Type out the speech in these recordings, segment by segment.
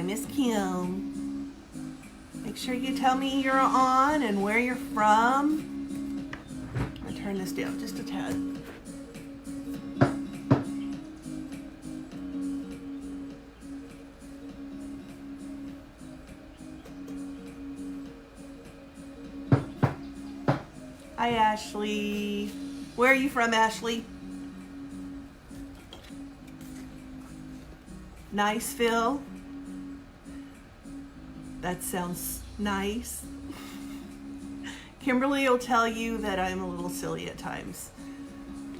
Hi, Miss Kim. Make sure you tell me you're on and where you're from. I'll turn this down just a tad. Hi, Ashley. Where are you from, Ashley? Niceville. That sounds nice. Kimberly will tell you that I'm a little silly at times.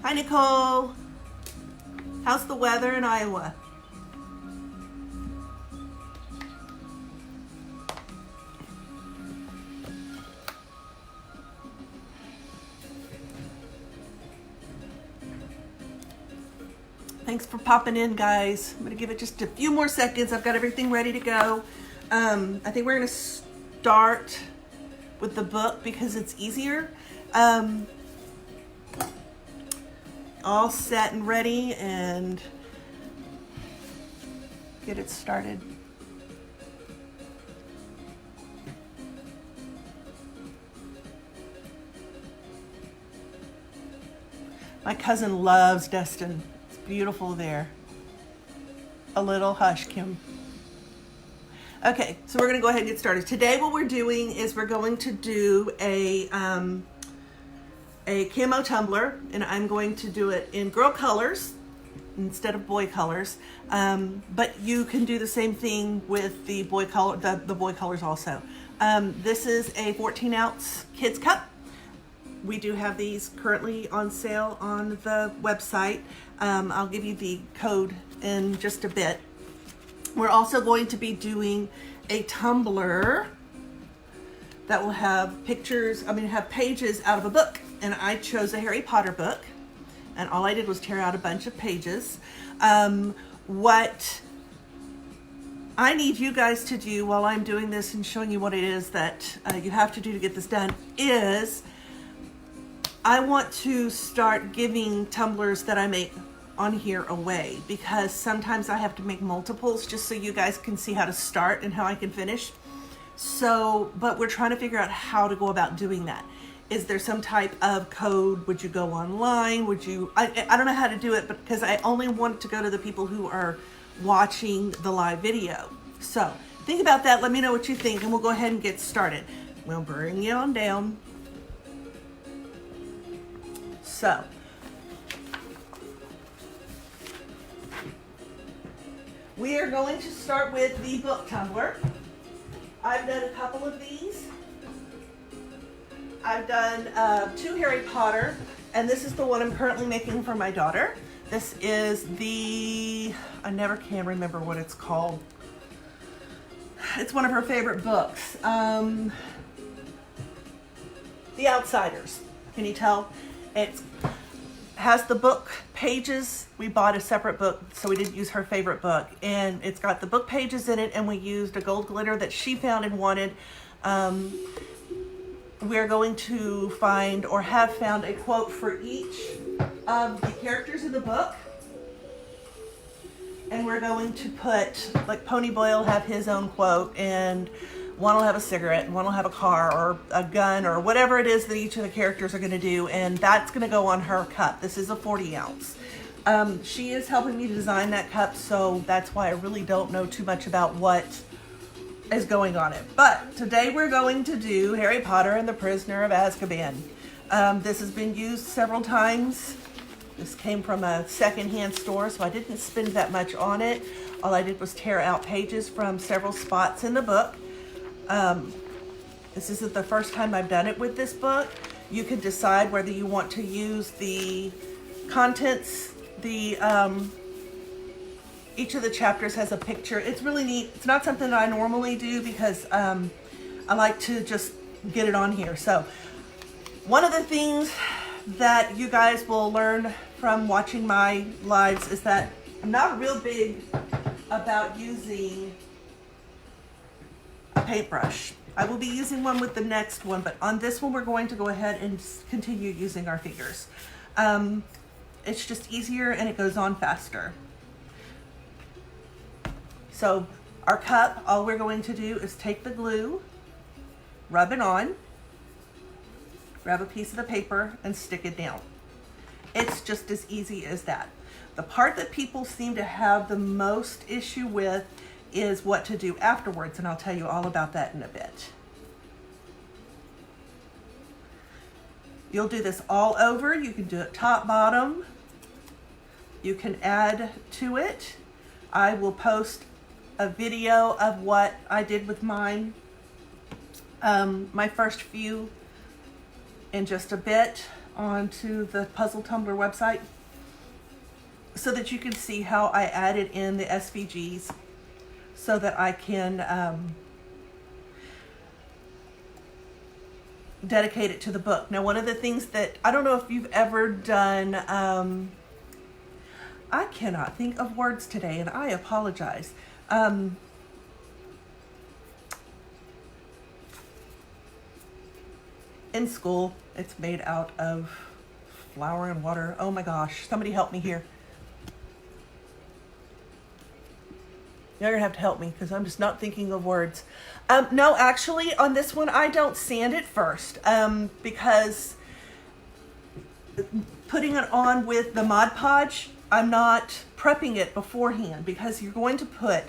Hi, Nicole. How's the weather in Iowa? Thanks for popping in, guys. I'm gonna give it just a few more seconds. I've got everything ready to go. I think we're gonna start with the book because it's easier. All set and ready and get it started. My cousin loves Destin. It's beautiful there. A little hush, Kim. Okay, so we're gonna go ahead and get started. Today what we're doing is we're going to do a camo tumbler, and I'm going to do it in girl colors instead of boy colors. But you can do the same thing with the boy color, the boy colors also. This is a 14-ounce kids cup. We do have these currently on sale on the website. I'll give you the code in just a bit. We're also going to be doing a tumbler that will have pictures, have pages out of a book. And I chose a Harry Potter book, and all I did was tear out a bunch of pages. What I need you guys to do while I'm doing this and showing you what it is that you have to do to get this done is I want to start giving tumblers that I make on here away, because sometimes I have to make multiples just so you guys can see how to start and how I can finish. So, but we're trying to figure out how to go about doing that. Is there some type of code? Would you go online? Would you, I don't know how to do it, but because I only want to go to the people who are watching the live video. So think about that. Let me know what you think, and we'll go ahead and get started. We'll bring you on down. So, we are going to start with the book tumbler. I've done a couple of these. I've done 2 Harry Potter, and this is the one I'm currently making for my daughter. This is the, I never can remember what it's called. It's one of her favorite books. The Outsiders. Can you tell? It has the book pages. We bought a separate book, so we didn't use her favorite book. And it's got the book pages in it, and we used a gold glitter that she found and wanted. We're going to find or have found a quote for each of the characters in the book. And we're going to put, like Ponyboy will have his own quote, and one will have a cigarette, and one will have a car or a gun or whatever it is that each of the characters are going to do, and that's going to go on her cup. This is a 40-ounce. She is helping me design that cup, so that's why I really don't know too much about what is going on it. But today we're going to do Harry Potter and the Prisoner of Azkaban. This has been used several times. This came from a secondhand store, so I didn't spend that much on it. All I did was tear out pages from several spots in the book. This isn't the first time I've done it with this book. You can decide whether you want to use the contents, each of the chapters has a picture. It's really neat. It's not something that I normally do because I like to just get it on here. So one of the things that you guys will learn from watching my lives is that I'm not real big about using a paintbrush. I will be using one with the next one, but on this one we're going to go ahead and continue using our fingers. It's just easier and it goes on faster. So Our cup, all we're going to do is take the glue, rub it on, grab a piece of the paper and stick it down. It's just as easy as that. The part that people seem to have the most issue with is what to do afterwards, and I'll tell you all about that in a bit. You'll do this all over. You can do it top, bottom. You can add to it. I will post a video of what I did with mine, my first few, in just a bit onto the Puzzle Tumbler website so that you can see how I added in the SVGs so that I can dedicate it to the book. Now, one of the things that, I don't know if you've ever done, I cannot think of words today and I apologize. In school, it's made out of flour and water. Oh my gosh, somebody help me here. You're gonna have to help me because I'm just not thinking of words. No, actually on this one, I don't sand it first because putting it on with the Mod Podge, I'm not prepping it beforehand because you're going to put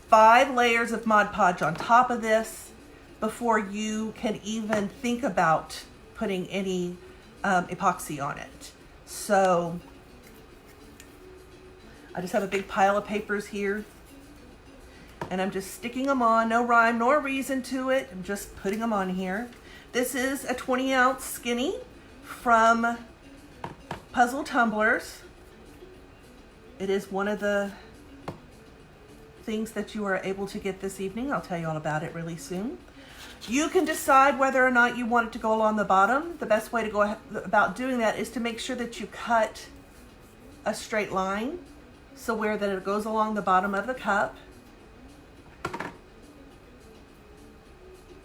5 layers of Mod Podge on top of this before you can even think about putting any epoxy on it. So I just have a big pile of papers here and I'm just sticking them on. No rhyme nor reason to it. I'm just putting them on here. This is a 20-ounce skinny from Puzzle Tumblers. It is one of the things that you are able to get this evening. I'll tell you all about it really soon. You can decide whether or not you want it to go along the bottom. The best way to go about doing that is to make sure that you cut a straight line so where that it goes along the bottom of the cup.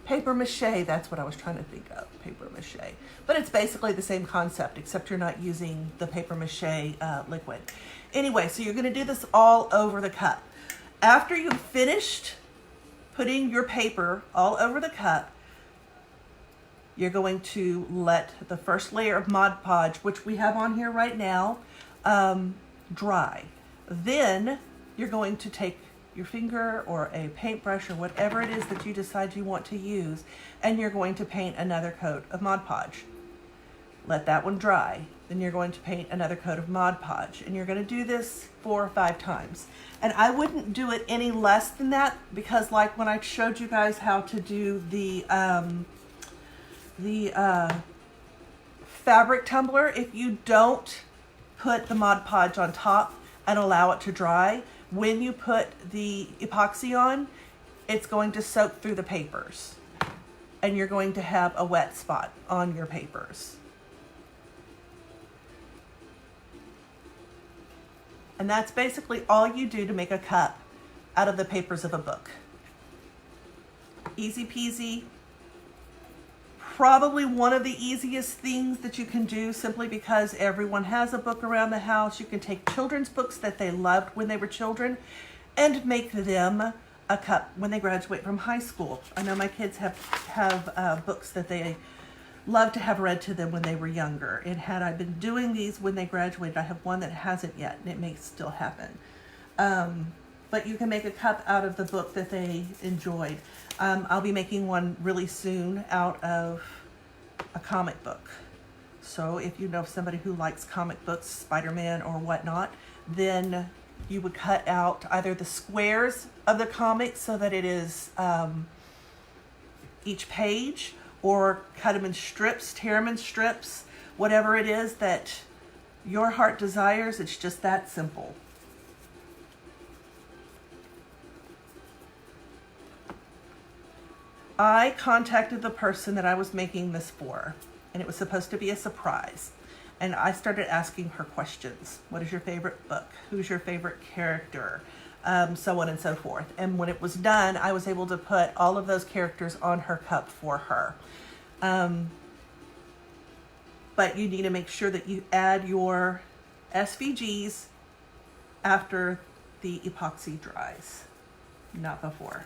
Paper mache, that's what I was trying to think of, paper mache. But it's basically the same concept, except you're not using the paper mache liquid. Anyway, so you're gonna do this all over the cup. After you've finished putting your paper all over the cup, you're going to let the first layer of Mod Podge, which we have on here right now, dry. Then you're going to take your finger or a paintbrush or whatever it is that you decide you want to use, and you're going to paint another coat of Mod Podge. Let that one dry. Then you're going to paint another coat of Mod Podge, and you're going to do this 4 or 5 times. And I wouldn't do it any less than that because, like when I showed you guys how to do the fabric tumbler, if you don't put the Mod Podge on top and allow it to dry, when you put the epoxy on, it's going to soak through the papers and you're going to have a wet spot on your papers. And that's basically all you do to make a cup out of the papers of a book. Easy peasy. Probably one of the easiest things that you can do simply because everyone has a book around the house. You can take children's books that they loved when they were children and make them a cup when they graduate from high school. I know my kids have books that they love to have read to them when they were younger. And had I been doing these when they graduated, I have one that hasn't yet, and it may still happen. But you can make a cup out of the book that they enjoyed. I'll be making one really soon out of a comic book. So if you know somebody who likes comic books, Spider-Man or whatnot, then you would cut out either the squares of the comic so that it is each page, or cut them in strips, tear them in strips, whatever it is that your heart desires. It's just that simple. I contacted the person that I was making this for, and it was supposed to be a surprise. And I started asking her questions. What is your favorite book? Who's your favorite character? So on and so forth. And when it was done, I was able to put all of those characters on her cup for her. But you need to make sure that you add your SVGs after the epoxy dries. not before.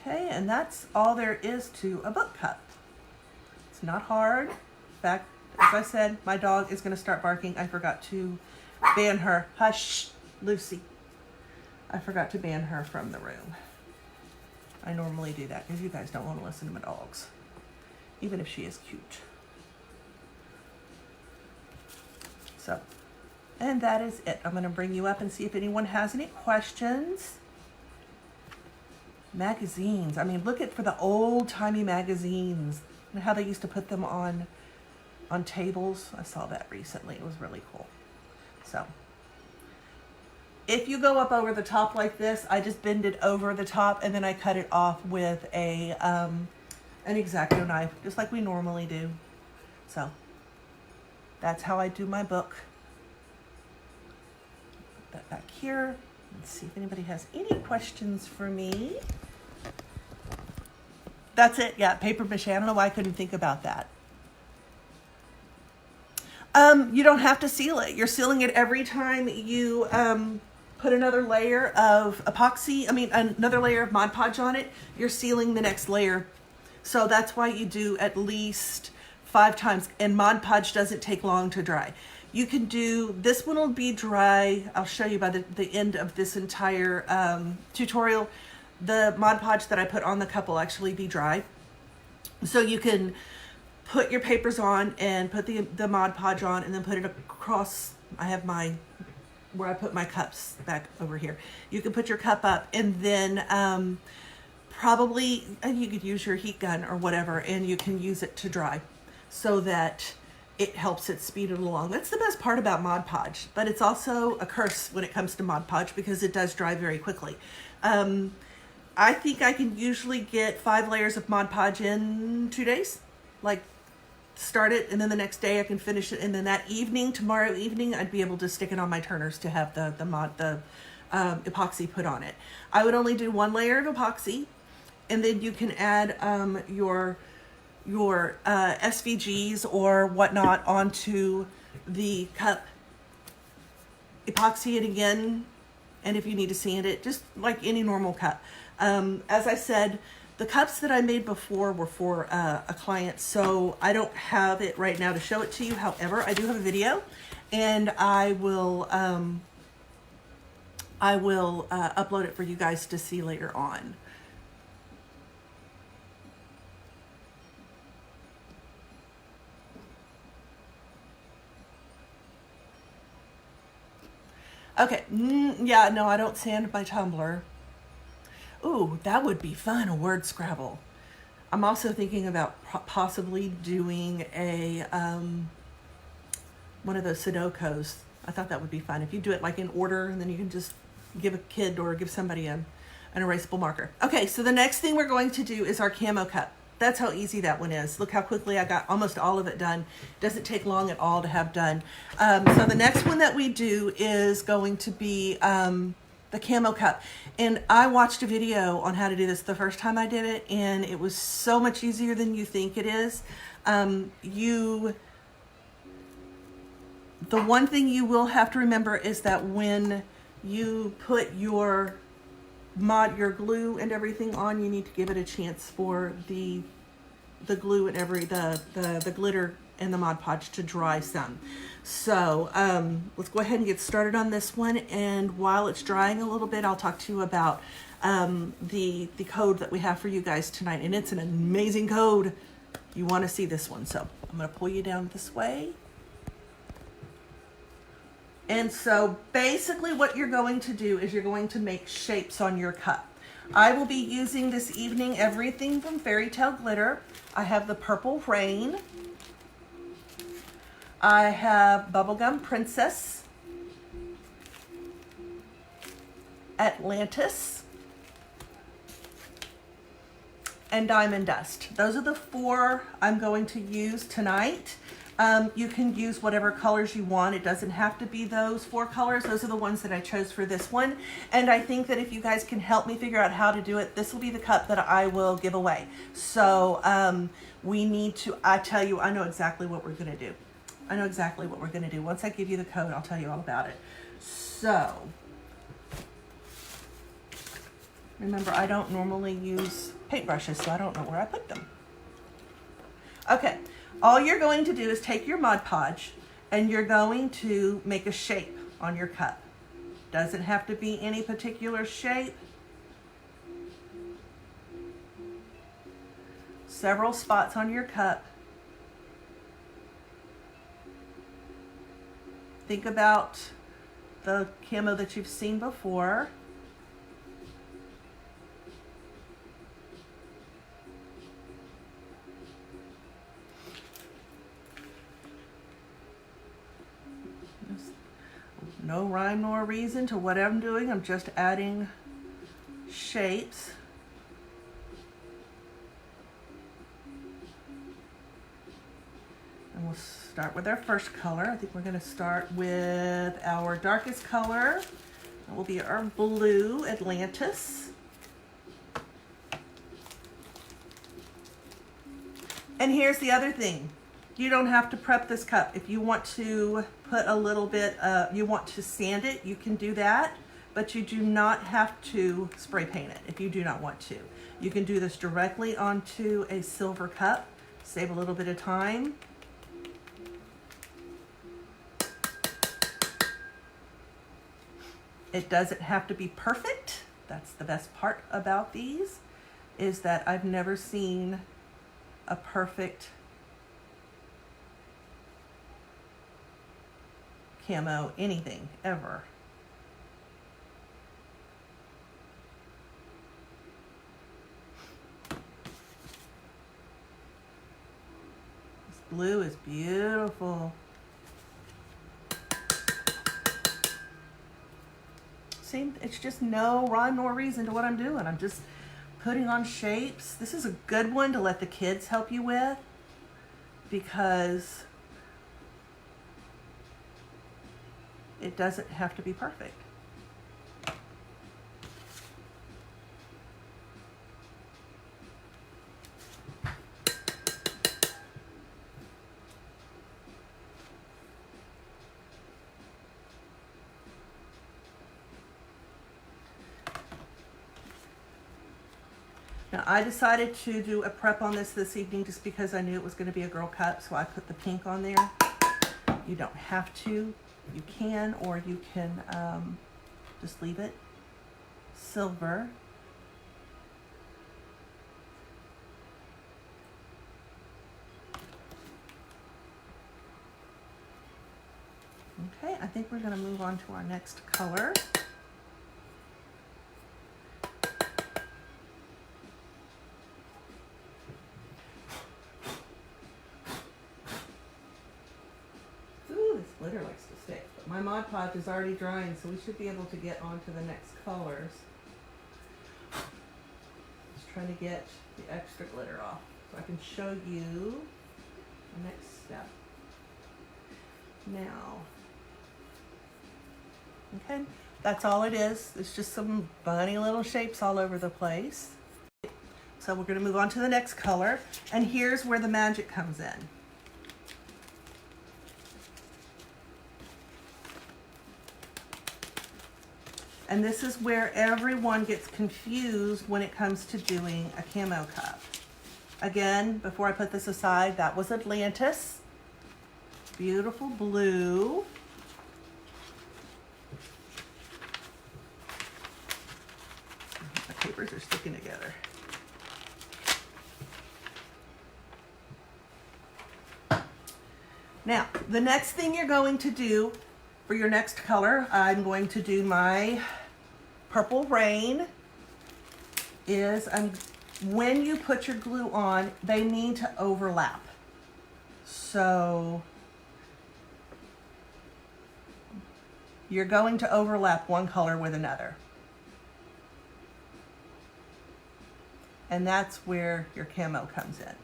Okay, and that's all there is to a book cup. It's not hard. In fact, as I said, my dog is going to start barking. I forgot to ban her. Hush, Lucy. I forgot to ban her from the room. I normally do that because you guys don't want to listen to my dogs, even if she is cute. So, and that is it. I'm going to bring you up and see if anyone has any questions. Magazines. I mean, look at for the old-timey magazines and how they used to put them on tables. I saw that recently. It was really cool. So, if you go up over the top like this, I just bend it over the top and then I cut it off with a an X-Acto knife, just like we normally do. So, that's how I do my book. Put that back here. Let's see if anybody has any questions for me. That's it. Yeah, paper mache. I don't know why I couldn't think about that. You don't have to seal it. You're sealing it every time you put another layer of epoxy, another layer of Mod Podge on it. You're sealing the next layer. So that's why you do at least 5 times. And Mod Podge doesn't take long to dry. You can do, this one will be dry. I'll show you by the end of this entire tutorial. The Mod Podge that I put on the cup will actually be dry. So you can put your papers on and put the Mod Podge on and then put it across. I have where I put my cups back over here. You can put your cup up and then probably, you could use your heat gun or whatever and you can use it to dry so that it helps it speed it along. That's the best part about Mod Podge, but it's also a curse when it comes to Mod Podge because it does dry very quickly. I think I can usually get 5 layers of Mod Podge in 2 days. Like, start it and then the next day I can finish it, and then that evening, tomorrow evening, I'd be able to stick it on my turners to have the epoxy put on it. I would only do 1 layer of epoxy, and then you can add your SVGs or whatnot onto the cup, epoxy it again, and if you need to sand it, just like any normal cup. As I said, the cups that I made before were for a client, so I don't have it right now to show it to you. However, I do have a video, and I will upload it for you guys to see later on. Okay, yeah, no, I don't sand my tumbler. Ooh, that would be fun, a word Scrabble. I'm also thinking about possibly doing a one of those Sudokus. I thought that would be fun. If you do it like in order, and then you can just give a kid or give somebody an erasable marker. Okay, so the next thing we're going to do is our camo cup. That's how easy that one is. Look how quickly I got almost all of it done. Doesn't take long at all to have done. So the next one that we do is going to be the camo cup. And I watched a video on how to do this the first time I did it, and it was so much easier than you think it is. The one thing you will have to remember is that when you put your glue and everything on, you need to give it a chance for the glue and the glitter and the Mod Podge to dry some. So let's go ahead and get started on this one, and while it's drying a little bit, I'll talk to you about the code that we have for you guys tonight, and it's an amazing code. You want to see this one, so I'm going to pull you down this way. And so basically what you're going to do is you're going to make shapes on your cup. I will be using this evening everything from Fairy Tale Glitter. I have the Purple Rain. I have Bubblegum Princess, Atlantis, and Diamond Dust. Those are the 4 I'm going to use tonight. You can use whatever colors you want. It doesn't have to be those 4 colors. Those are the ones that I chose for this one. And I think that if you guys can help me figure out how to do it, this will be the cup that I will give away. So we need to, I tell you, I know exactly what we're going to do. I know exactly what we're going to do. Once I give you the code, I'll tell you all about it. So, remember, I don't normally use paintbrushes, so I don't know where I put them. Okay, all you're going to do is take your Mod Podge and you're going to make a shape on your cup. Doesn't have to be any particular shape. Several spots on your cup. Think about the camo that you've seen before. No rhyme nor reason to what I'm doing. I'm just adding shapes. And we'll start with our first color. I think we're going to start with our darkest color. That will be our blue Atlantis. And here's the other thing. You don't have to prep this cup. If you want to put a little bit, you want to sand it, you can do that. But you do not have to spray paint it if you do not want to. You can do this directly onto a silver cup. Save a little bit of time. It doesn't have to be perfect. That's the best part about these, is that I've never seen a perfect camo anything ever. This blue is beautiful. See, it's just no rhyme nor reason to what I'm doing. I'm just putting on shapes. This is a good one to let the kids help you with, because it doesn't have to be perfect. Now, I decided to do a prep on this evening just because I knew it was going to be a girl cup, so I put the pink on there. You don't have to. You can, or you can just leave it silver. Okay, I think we're going to move on to our next color. Glitter likes to stick, but my Mod Podge is already drying, so we should be able to get on to the next colors. Just trying to get the extra glitter off so I can show you the next step. Now, okay, that's all it is. It's just some funny little shapes all over the place. So we're going to move on to the next color, and here's where the magic comes in. And this is where everyone gets confused when it comes to doing a camo cup. Again, before I put this aside, that was Atlantis. Beautiful blue. The papers are sticking together. Now, the next thing you're going to do for your next color, I'm going to do my Purple Rain. When you put your glue on, they need to overlap. So you're going to overlap one color with another. And that's where your camo comes in.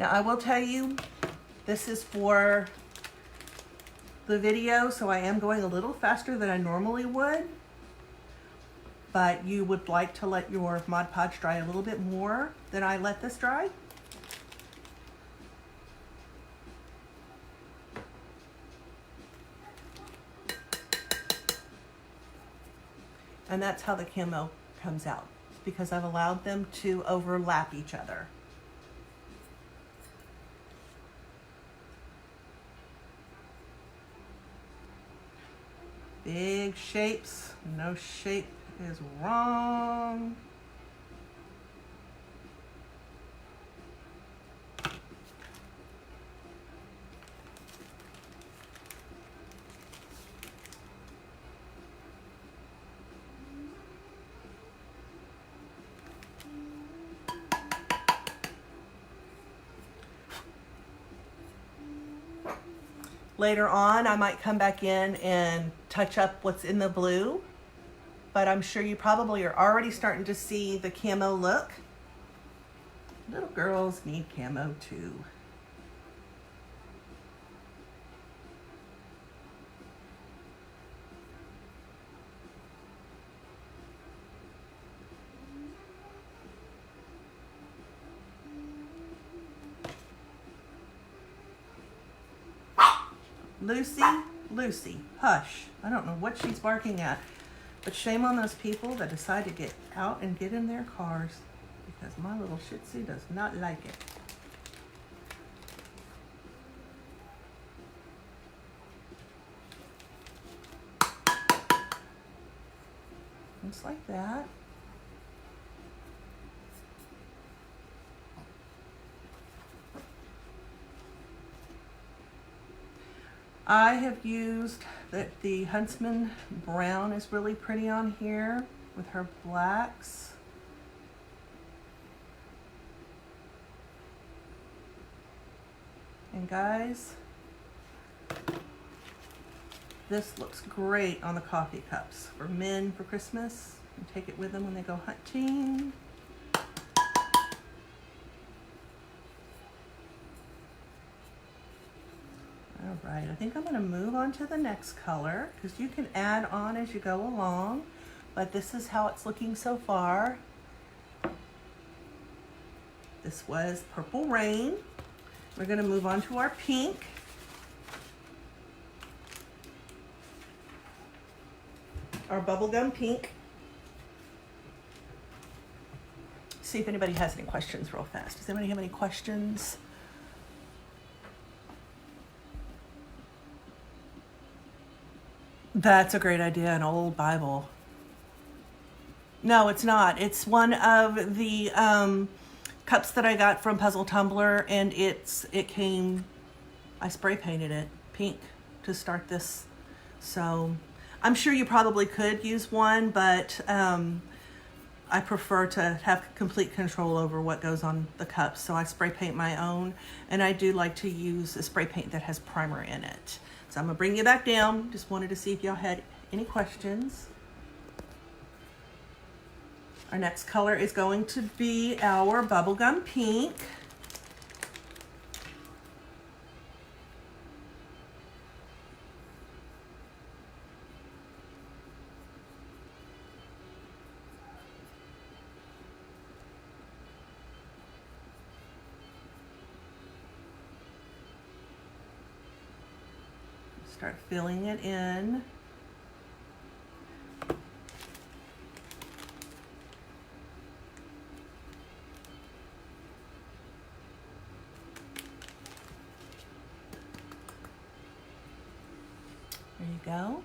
Now I will tell you, this is for the video, so I am going a little faster than I normally would, but you would like to let your Mod Podge dry a little bit more than I let this dry. And that's how the camo comes out, because I've allowed them to overlap each other. Big shapes, no shape is wrong. Later on, I might come back in and touch up what's in the blue, but I'm sure you probably are already starting to see the camo look. Little girls need camo too. Lucy, hush. I don't know what she's barking at, but shame on those people that decide to get out and get in their cars, because my little Shih Tzu does not like it. Just like that. I have used the Huntsman brown is really pretty on here with her blacks. And guys, this looks great on the coffee cups for men for Christmas. And take it with them when they go hunting. All right, I think I'm going to move on to the next color, because you can add on as you go along, but this is how it's looking so far. This was Purple Rain. We're going to move on to our pink. Our bubblegum pink. See if anybody has any questions real fast. Does anybody have any questions? That's a great idea, an old Bible. No, it's not. It's one of the cups that I got from Puzzle Tumbler, and it came, I spray painted it pink to start this. So I'm sure you probably could use one, but I prefer to have complete control over what goes on the cups. So I spray paint my own, and I do like to use a spray paint that has primer in it. So I'm gonna bring you back down. Just wanted to see if y'all had any questions. Our next color is going to be our bubblegum pink. Start filling it in. There you go.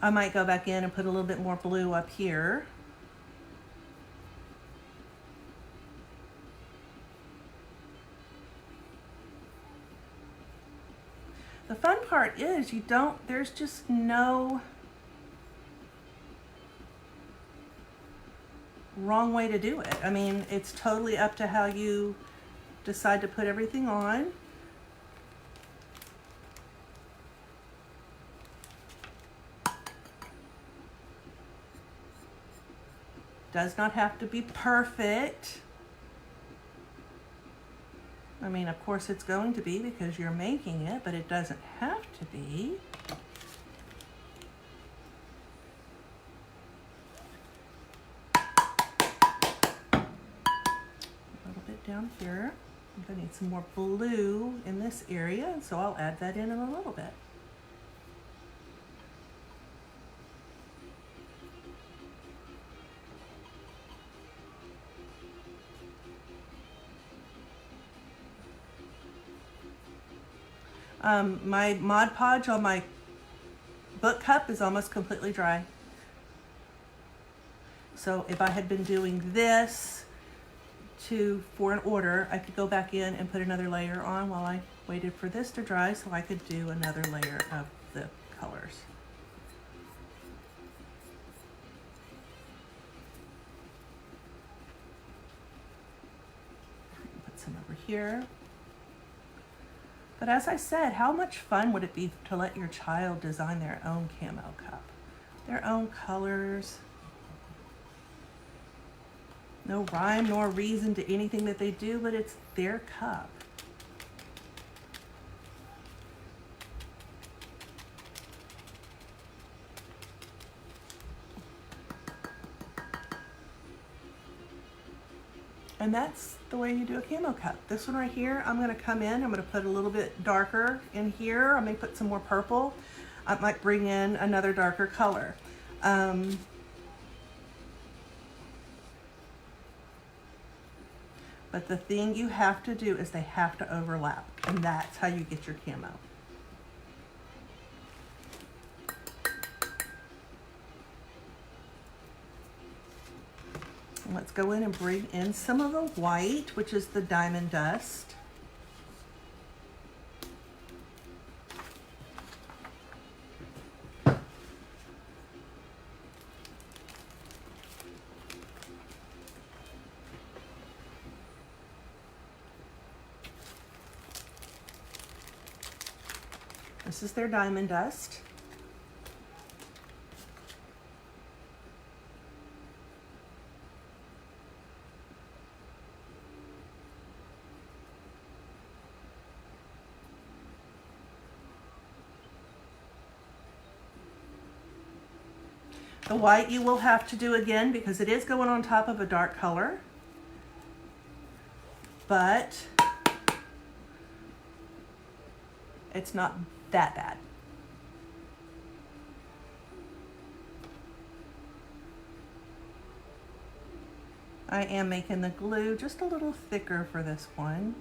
I might go back in and put a little bit more blue up here. The fun part is there's just no wrong way to do it. I mean, it's totally up to how you decide to put everything on. Does not have to be perfect. I mean, of course it's going to be because you're making it, but it doesn't have to be. A little bit down here. I'm gonna need some more blue in this area, so I'll add that in a little bit. My Mod Podge on my book cup is almost completely dry. So if I had been doing this for an order, I could go back in and put another layer on while I waited for this to dry so I could do another layer of the colors. Put some over here. But as I said, how much fun would it be to let your child design their own camo cup? Their own colors. No rhyme nor reason to anything that they do, but it's their cup. And that's the way you do a camo cup. This one right here, I'm gonna come in, I'm gonna put a little bit darker in here. I may put some more purple. I might bring in another darker color. But the thing you have to do is they have to overlap, and that's how you get your camo. Let's go in and bring in some of the white, which is the diamond dust. This is their diamond dust. The white you will have to do again because it is going on top of a dark color, but it's not that bad. I am making the glue just a little thicker for this one.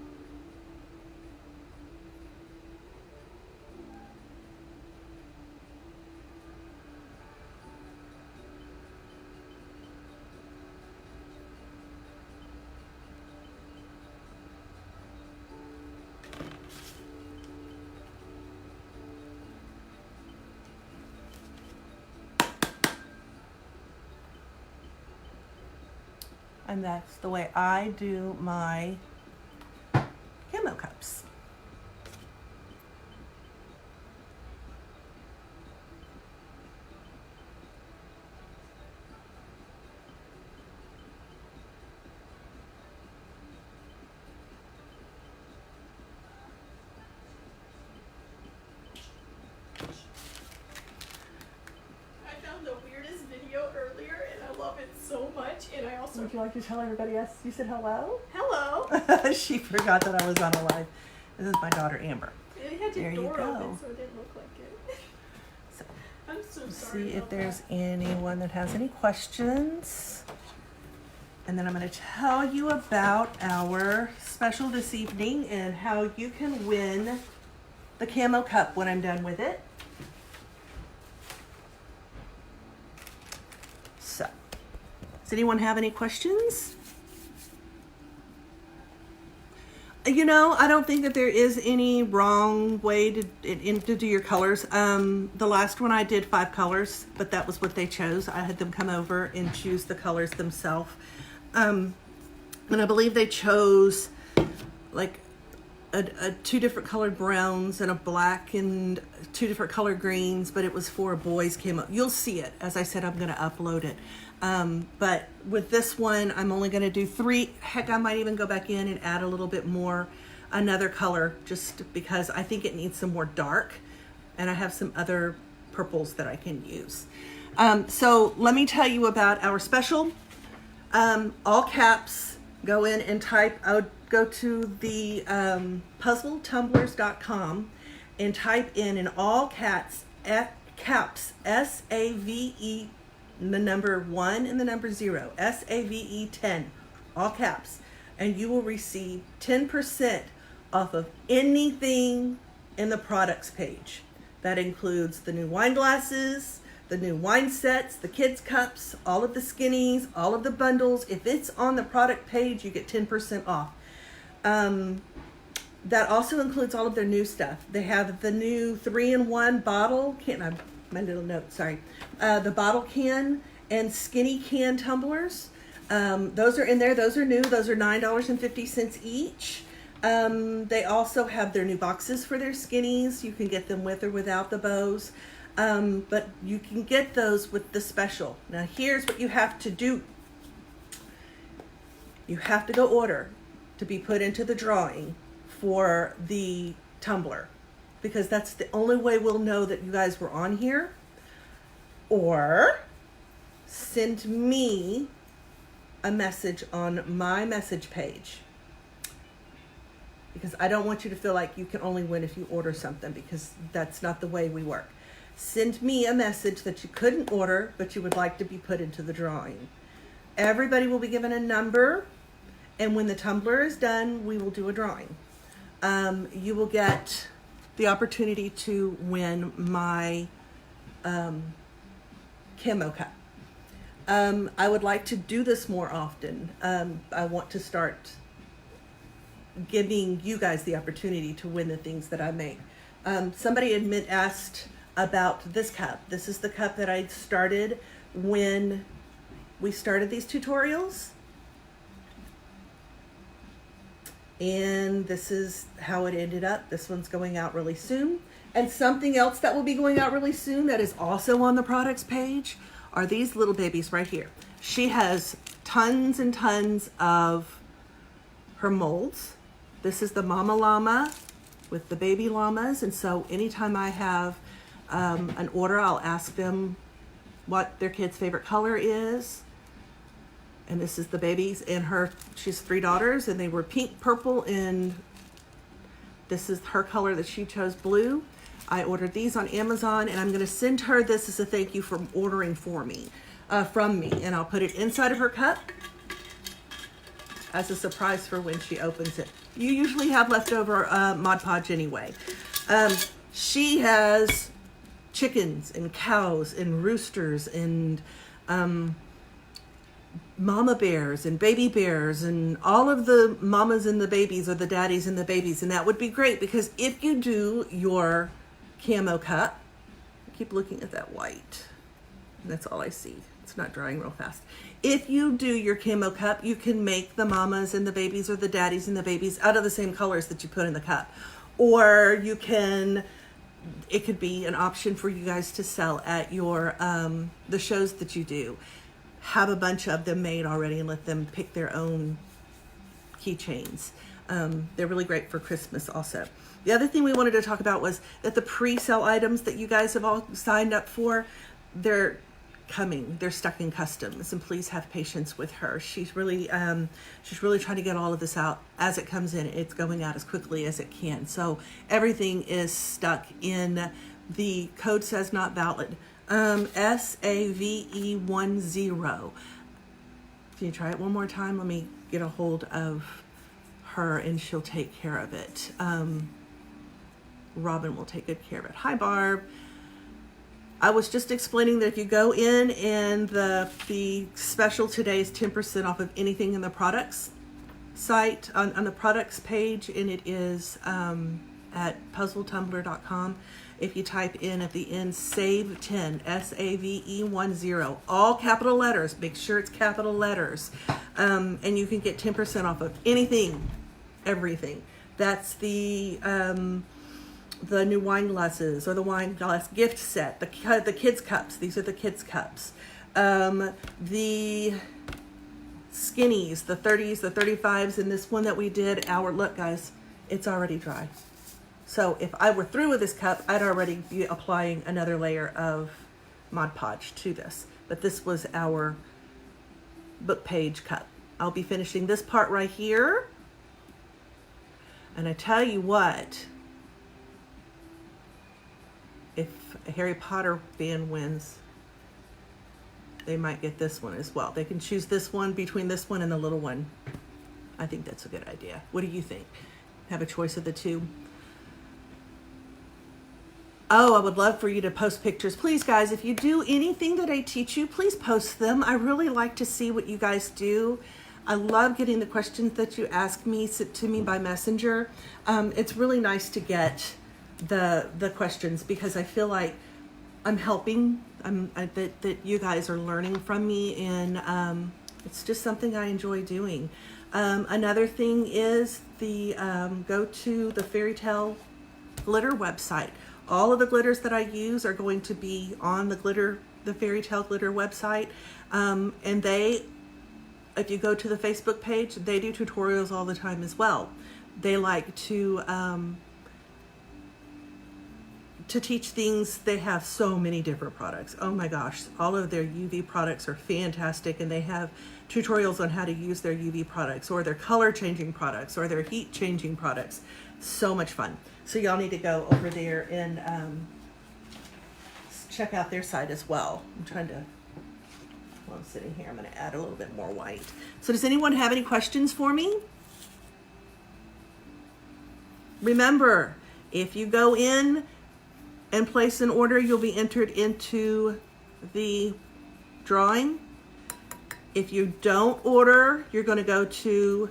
And that's the way I do my camo cups. So much, and I also... Would you like to tell everybody else you said hello? Hello. She forgot that I was on a live. This is my daughter Amber. It had There your you door go. open, so it didn't look like it. So, I'm so sorry. see if about there's that. anyone that has any questions. And then I'm going to tell you about our special this evening and how you can win the camo cup when I'm done with it. So, does anyone have any questions? You know, I don't think that there is any wrong way to do your colors. The last one I did 5 colors, but that was what they chose. I had them come over and choose the colors themselves. And I believe they chose like a 2 different colored browns and a black and 2 different colored greens, but it was for a boys camo. You'll see it. As I said, I'm going to upload it. But with this one, I'm only going to do 3. Heck, I might even go back in and add a little bit more, another color, just because I think it needs some more dark. And I have some other purples that I can use. So let me tell you about our special. All caps, go in and type, I would go to the puzzletumblers.com and type in all caps, SAVE, the number 1 and the number 0, SAVE 10, all caps, and you will receive 10% off of anything in the products page. That includes the new wine glasses, the new wine sets, the kids cups, all of the skinnies, all of the bundles. If it's on the product page, you get 10% off. That also includes all of their new stuff. They have the new 3-in-1 bottle can. My little note, sorry. The bottle can and skinny can tumblers. Those are in there. Those are new. Those are $9.50 each. They also have their new boxes for their skinnies. You can get them with or without the bows. But you can get those with the special. Now here's what you have to do. You have to go order to be put into the drawing for the tumbler, because that's the only way we'll know that you guys were on here. Or send me a message on my message page, because I don't want you to feel like you can only win if you order something, because that's not the way we work. Send me a message that you couldn't order, but you would like to be put into the drawing. Everybody will be given a number, and when the tumbler is done, we will do a drawing. You will get the opportunity to win my camo cup. I would like to do this more often. I want to start giving you guys the opportunity to win the things that I make. Somebody asked about this cup. This is the cup that I started when we started these tutorials. And this is how it ended up. This one's going out really soon. And something else that will be going out really soon that is also on the products page are these little babies right here. She has tons and tons of her molds. This is the mama llama with the baby llamas. And so anytime I have an order, I'll ask them what their kid's favorite color is. And this is the babies and she has 3 daughters, and they were pink, purple, and this is her color that she chose, blue. I ordered these on Amazon, and I'm going to send her this as a thank you for ordering from me. And I'll put it inside of her cup as a surprise for when she opens it. You usually have leftover Mod Podge anyway. She has chickens and cows and roosters and mama bears and baby bears, and all of the mamas and the babies are the daddies and the babies. And that would be great, because if you do your camo cup, I keep looking at that white, and that's all I see. It's not drying real fast. If you do your camo cup, you can make the mamas and the babies or the daddies and the babies out of the same colors that you put in the cup. Or you can, it could be an option for you guys to sell at your the shows that you do. Have a bunch of them made already and let them pick their own keychains. They're really great for Christmas also. The other thing we wanted to talk about was that the pre-sale items that you guys have all signed up for, they're coming. They're stuck in customs, and please have patience with her. She's really trying to get all of this out as it comes in. It's going out as quickly as it can. So everything is stuck in the code says not valid. SAVE10. Can you try it one more time? Let me get a hold of her and she'll take care of it. Robin will take good care of it. Hi, Barb. I was just explaining that if you go in and the special today is 10% off of anything in the products site, on the products page, and it is at puzzletumbler.com. If you type in at the end, save 10, SAVE10, all capital letters, make sure it's capital letters. And you can get 10% off of anything, everything. That's the new wine glasses or the wine glass gift set, the kids cups. These are the kids cups. The skinnies, the 30s, the 35s, and this one that we did, look guys, it's already dry. So if I were through with this cup, I'd already be applying another layer of Mod Podge to this. But this was our book page cup. I'll be finishing this part right here. And I tell you what, if a Harry Potter fan wins, they might get this one as well. They can choose this one between this one and the little one. I think that's a good idea. What do you think? Have a choice of the two. Oh, I would love for you to post pictures. Please, guys, if you do anything that I teach you, please post them. I really like to see what you guys do. I love getting the questions that you ask me sent to me by Messenger. It's really nice to get the questions because I feel like I'm helping. That you guys are learning from me, and it's just something I enjoy doing. Another thing is go to the Fairy Tale Glitter website. All of the glitters that I use are going to be on the Fairy Tale Glitter website. And if you go to the Facebook page, they do tutorials all the time as well. They like to teach things. They have so many different products. Oh my gosh, all of their UV products are fantastic, and they have tutorials on how to use their UV products or their color changing products or their heat changing products. So much fun. So y'all need to go over there and check out their site as well. While I'm sitting here, I'm going to add a little bit more white. So does anyone have any questions for me? Remember, if you go in and place an order, you'll be entered into the drawing. If you don't order, you're going to go to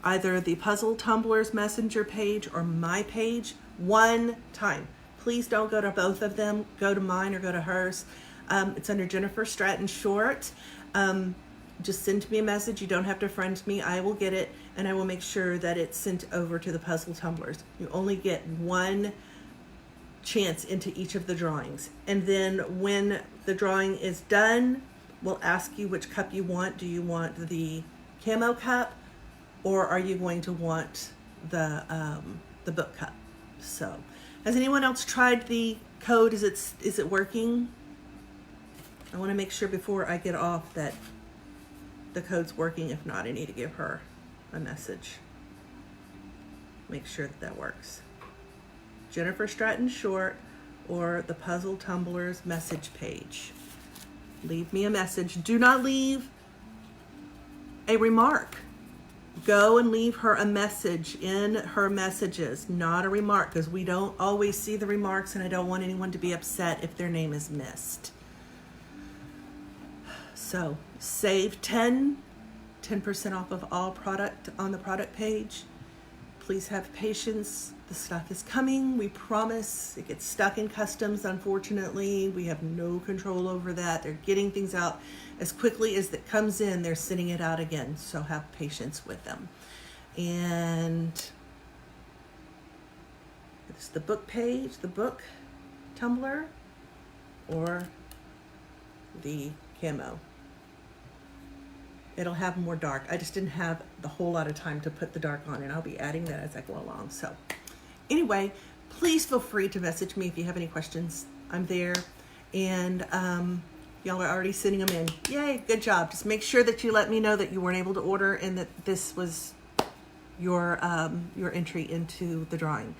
either the Puzzle Tumblers Messenger page or my page one time. Please don't go to both of them. Go to mine or go to hers. It's under Jennifer Stratton Short. Just send me a message. You don't have to friend me. I will get it, and I will make sure that it's sent over to the Puzzle Tumblers. You only get one chance into each of the drawings. And then when the drawing is done, we'll ask you which cup you want. Do you want the camo cup, or are you going to want the book cup? So, has anyone else tried the code? Is it working? I want to make sure before I get off that the code's working. If not, I need to give her a message. Make sure that works. Jennifer Stratton Short or the Puzzle Tumblers message page. Leave me a message. Do not leave a remark. Go and leave her a message in her messages, not a remark, because we don't always see the remarks, and I don't want anyone to be upset if their name is missed. So save 10% off of all product on the product page. Please have patience. The stuff is coming. We promise. It gets stuck in customs, unfortunately. We have no control over that. They're getting things out as quickly as it comes in. They're sending it out again. So have patience with them. And it's the book page, the book Tumbler, or the camo. It'll have more dark. I just didn't have the whole lot of time to put the dark on, and I'll be adding that as I go along. So anyway, please feel free to message me if you have any questions. I'm there. And y'all are already sending them in. Yay, good job. Just make sure that you let me know that you weren't able to order and that this was your entry into the drawing.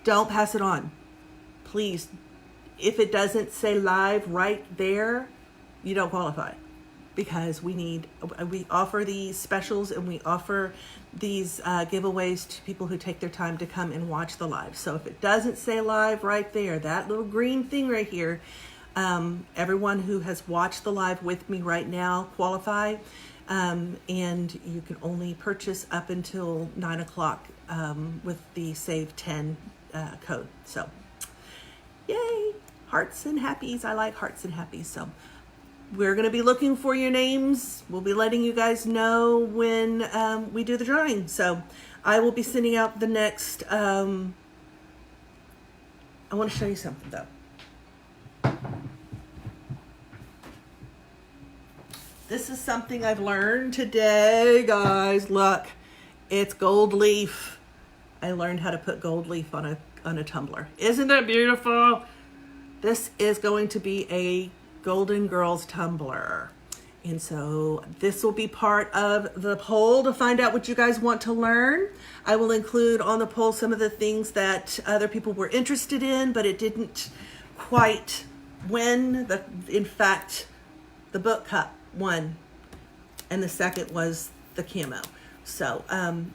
Don't pass it on. Please, if it doesn't say live right there, you don't qualify. Because we offer these specials and we offer these giveaways to people who take their time to come and watch the live. So if it doesn't say live right there, that little green thing right here, everyone who has watched the live with me right now qualify, and you can only purchase up until 9 o'clock with the Save 10 code. So yay, hearts and happies. I like hearts and happies. So we're going to be looking for your names. We'll be letting you guys know when we do the drawing. So I will be sending out the next, I want to show you something though. This is something I've learned today, guys. Look, it's gold leaf. I learned how to put gold leaf on a tumbler. Isn't that beautiful? This is going to be a Golden Girls tumbler. And so this will be part of the poll to find out what you guys want to learn. I will include on the poll some of the things that other people were interested in, but it didn't quite win. In fact, the book cup won, and the second was the camo. So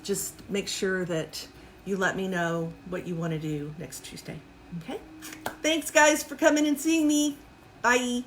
just make sure that you let me know what you want to do next Tuesday. Okay? Thanks, guys, for coming and seeing me. Bye.